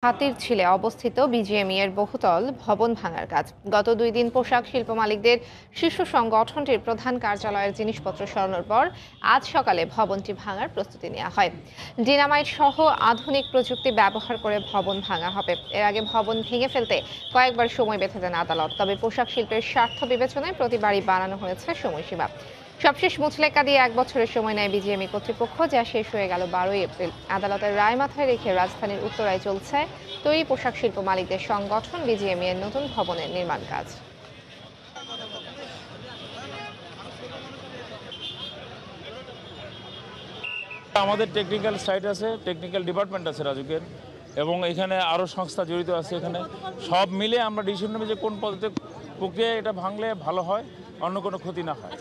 হাতিরঝিলে অবস্থিত বিজিএমইএর বহুতল ভবন ভাঙার কাজ গত 2 দিন পোশাক শিল্প মালিকদের শীর্ষ সংগঠনটির প্রধান কার্যালয়ের জিনিসপত্র সরানোর পর আজ সকালে ভবনটি ভাঙার প্রস্তুতি নেওয়া হয়। ডিনামাইট সহ আধুনিক প্রযুক্তি ব্যবহার করে ভবন ভাঙা হবে। এর আগে ভবন ভেঙে ফেলতে কয়েকবার সময় বেঁধে দেন আদালত, তবে পোশাক শিল্পের স্বার্থ বিবেচনায় প্রতিবারই বাড়ানো হয়েছে সময়সীমা। সবশেষ মুচলেকা দিয়ে 1 বছরের সময় নেয় বিজিএমই কর্তৃপক্ষ, যা শেষ হয়ে গেল 12ই এপ্রিল। আদালতের রায় মাথায় রেখে রাজধানীর উত্তরায় চলছে তৈরি পোশাক শিল্প মালিকদের সংগঠন বিজিএমই এর নতুন ভবনের নির্মাণ কাজ। আমাদের টেকনিক্যাল সাইট আছে, টেকনিক্যাল ডিপার্টমেন্ট আছে রাজুকের, এবং এখানে আরও সংস্থা জড়িত আছে। এখানে সব মিলে আমরা ডিসিশন নেব যে কোন পদ্ধতি প্রক্রিয়া এটা ভাঙলে ভালো হয়, অন্য কোনো ক্ষতি না হয়।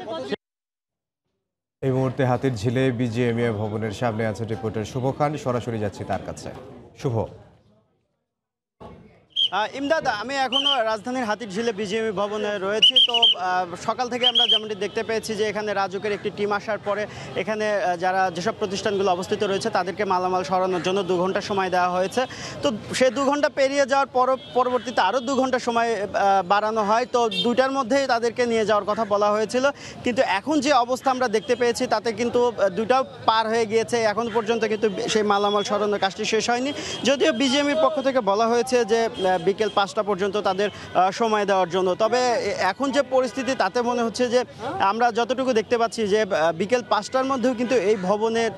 এই মুহূর্তে হাতিরঝিলে বিজিএমইএ ভবনের সামনে আছে রিপোর্টার শুভ খান, সরাসরি যাচ্ছি তার কাছে। শুভ। ইমদাদ, আমি এখনও রাজধানীর হাতিরঝিলে বিজিএমই ভবনে রয়েছি। তো সকাল থেকে আমরা যেমনটি দেখতে পেয়েছি যে এখানে রাজুকের একটি টিম আসার পরে এখানে যেসব প্রতিষ্ঠানগুলো অবস্থিত রয়েছে তাদেরকে মালামাল সরানোর জন্য 2 ঘন্টা সময় দেওয়া হয়েছে। তো সেই 2 ঘন্টা পেরিয়ে যাওয়ার পরবর্তীতে আরও 2 ঘন্টা সময় বাড়ানো হয়। তো 2টার মধ্যেই তাদেরকে নিয়ে যাওয়ার কথা বলা হয়েছিল, কিন্তু এখন যে অবস্থা আমরা দেখতে পেয়েছি তাতে কিন্তু 2টাও পার হয়ে গিয়েছে। এখন পর্যন্ত কিন্তু সেই মালামাল সরানোর কাজটি শেষ হয়নি, যদিও বিজিএমইর পক্ষ থেকে বলা হয়েছে যে বিকেল 5টা পর্যন্ত তাদের সময় দেওয়ার জন্য। তবে এখন যে পরিস্থিতি তাতে মনে হচ্ছে যে আমরা যতটুকু দেখতে পাচ্ছি যে বিকেল 5টার মধ্যেও কিন্তু এই ভবনের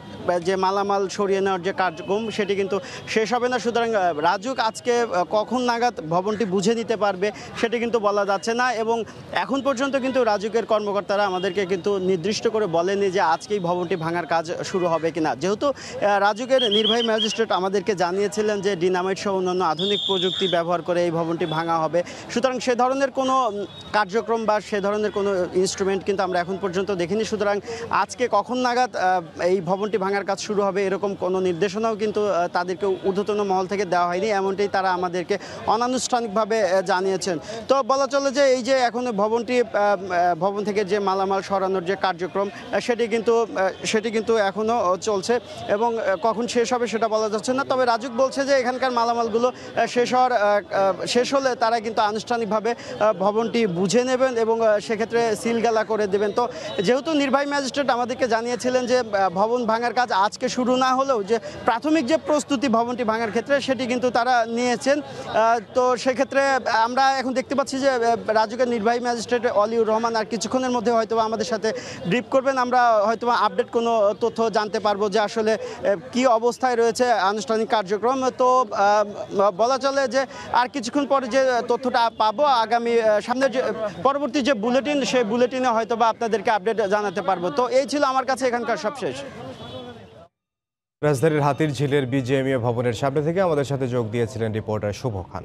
যে মালামাল সরিয়ে নেওয়ার যে কার্যক্রম সেটি কিন্তু শেষ হবে না। সুতরাং রাজুক আজকে কখন নাগাদ ভবনটি বুঝে নিতে পারবে সেটি কিন্তু বলা যাচ্ছে না, এবং এখন পর্যন্ত কিন্তু রাজুকের কর্মকর্তারা আমাদেরকে কিন্তু নির্দিষ্ট করে বলেনি যে আজকেই ভবনটি ভাঙার কাজ শুরু হবে কিনা। যেহেতু রাজুকের নির্বাহী ম্যাজিস্ট্রেট আমাদেরকে জানিয়েছিলেন যে ডিনামাইট সহ অন্যান্য আধুনিক প্রযুক্তি ব্যবহার করে এই ভবনটি ভাঙা হবে, সুতরাং সে ধরনের কোনো কার্যক্রম বা সে ধরনের কোনো ইনস্ট্রুমেন্ট কিন্তু আমরা এখন পর্যন্ত দেখিনি। সুতরাং আজকে কখন নাগাদ এই ভবনটি ভাঙার কাজ শুরু হবে এরকম কোনো নির্দেশনাও কিন্তু তাদেরকে ঊর্ধ্বতন মহল থেকে দেওয়া হয়নি, এমনটাই তারা আমাদেরকে অনানুষ্ঠানিকভাবে জানিয়েছেন। তো বলা চলে যে এই যে এখন ভবন থেকে যে মালামাল সরানোর যে কার্যক্রম সেটি কিন্তু এখনও চলছে, এবং কখন শেষ হবে সেটা বলা যাচ্ছে না। তবে রাজুক বলছে যে এখানকার মালামালগুলো শেষ হলে তারা কিন্তু আনুষ্ঠানিকভাবে ভবনটি বুঝে নেবেন এবং সেক্ষেত্রে সিলগালা করে দেবেন। তো যেহেতু নির্বাহী ম্যাজিস্ট্রেট আমাদেরকে জানিয়েছিলেন যে ভবন ভাঙার কাজ আজকে শুরু না হলেও যে প্রাথমিক যে প্রস্তুতি ভবনটি ভাঙার ক্ষেত্রে সেটি কিন্তু তারা নিয়েছেন। তো সেক্ষেত্রে আমরা এখন দেখতে পাচ্ছি যে রাজুকের নির্বাহী ম্যাজিস্ট্রেট অলিউর রহমান আর কিছুক্ষণের মধ্যে হয়তো আমাদের সাথে ব্রিফ করবেন। আমরা হয়তো আপডেট কোনো তথ্য জানতে পারবো যে আসলে কি অবস্থায় রয়েছে আনুষ্ঠানিক কার্যক্রম। তো বলা চলে যে আর কিছুক্ষণ পরে যে তথ্যটা পাবো আগামী সামনের যে পরবর্তী যে বুলেটিন সেই বুলেটিনে হয়তো বা আপনাদেরকে আপডেট জানাতে পারবো। তো এই ছিল আমার কাছে এখানকার সবশেষ। রাজধানীর হাতিরঝিলের বিজিএমইএ ভবনের সামনে থেকে আমাদের সাথে যোগ দিয়েছিলেন রিপোর্টার শুভ খান।